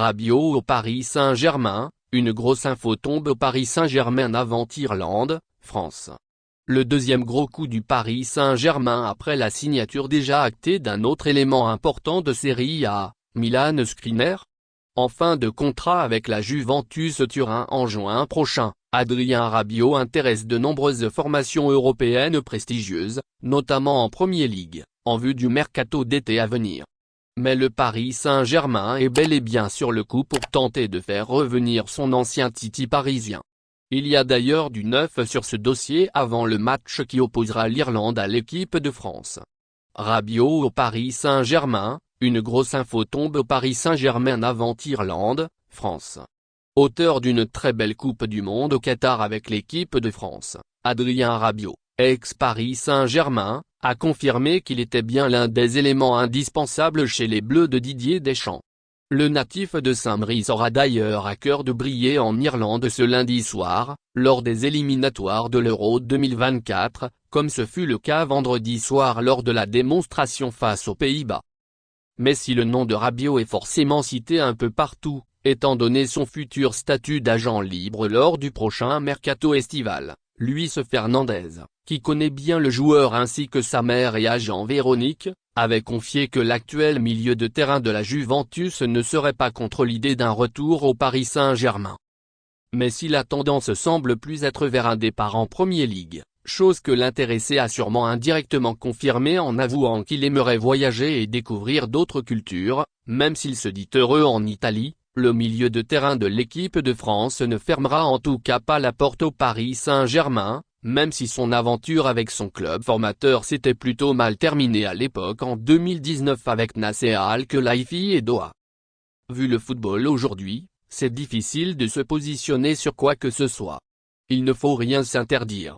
Rabiot au Paris Saint-Germain, une grosse info tombe au Paris Saint-Germain avant Irlande, France. Le deuxième gros coup du Paris Saint-Germain après la signature déjà actée d'un autre élément important de Série A, Milan Skriniar. En fin de contrat avec la Juventus Turin en juin prochain, Adrien Rabiot intéresse de nombreuses formations européennes prestigieuses, notamment en Premier League, en vue du mercato d'été à venir. Mais le Paris Saint-Germain est bel et bien sur le coup pour tenter de faire revenir son ancien Titi parisien. Il y a d'ailleurs du neuf sur ce dossier avant le match qui opposera l'Irlande à l'équipe de France. Rabiot au Paris Saint-Germain, une grosse info tombe au Paris Saint-Germain avant Irlande, France. Auteur d'une très belle Coupe du Monde au Qatar avec l'équipe de France, Adrien Rabiot, ex-Paris Saint-Germain, a confirmé qu'il était bien l'un des éléments indispensables chez les Bleus de Didier Deschamps. Le natif de Saint-Brice aura d'ailleurs à cœur de briller en Irlande ce lundi soir, lors des éliminatoires de l'Euro 2024, comme ce fut le cas vendredi soir lors de la démonstration face aux Pays-Bas. Mais si le nom de Rabiot est forcément cité un peu partout, étant donné son futur statut d'agent libre lors du prochain mercato estival, Luis Fernandez, qui connaît bien le joueur ainsi que sa mère et agent Véronique, avait confié que l'actuel milieu de terrain de la Juventus ne serait pas contre l'idée d'un retour au Paris Saint-Germain. Mais si la tendance semble plus être vers un départ en Premier League, chose que l'intéressé a sûrement indirectement confirmé en avouant qu'il aimerait voyager et découvrir d'autres cultures, même s'il se dit heureux en Italie, le milieu de terrain de l'équipe de France ne fermera en tout cas pas la porte au Paris Saint-Germain, même si son aventure avec son club formateur s'était plutôt mal terminée à l'époque en 2019 avec Nasser Al-Khelaifi et Doha. Vu le football aujourd'hui, c'est difficile de se positionner sur quoi que ce soit. Il ne faut rien s'interdire.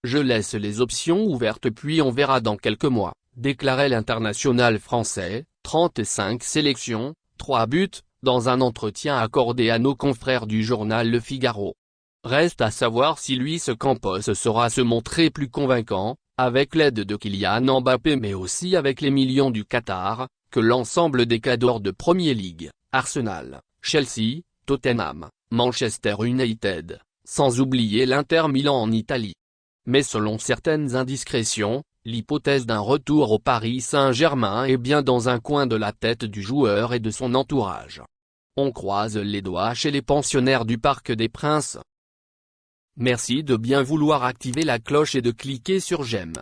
Je laisse les options ouvertes puis on verra dans quelques mois, déclarait l'international français, 35 sélections, 3 buts, dans un entretien accordé à nos confrères du journal Le Figaro. Reste à savoir si Luis Campos saura se montrer plus convaincant, avec l'aide de Kylian Mbappé mais aussi avec les millions du Qatar, que l'ensemble des cadors de Premier League, Arsenal, Chelsea, Tottenham, Manchester United, sans oublier l'Inter Milan en Italie. Mais selon certaines indiscrétions, l'hypothèse d'un retour au Paris Saint-Germain est bien dans un coin de la tête du joueur et de son entourage. On croise les doigts chez les pensionnaires du Parc des Princes. Merci de bien vouloir activer la cloche et de cliquer sur j'aime.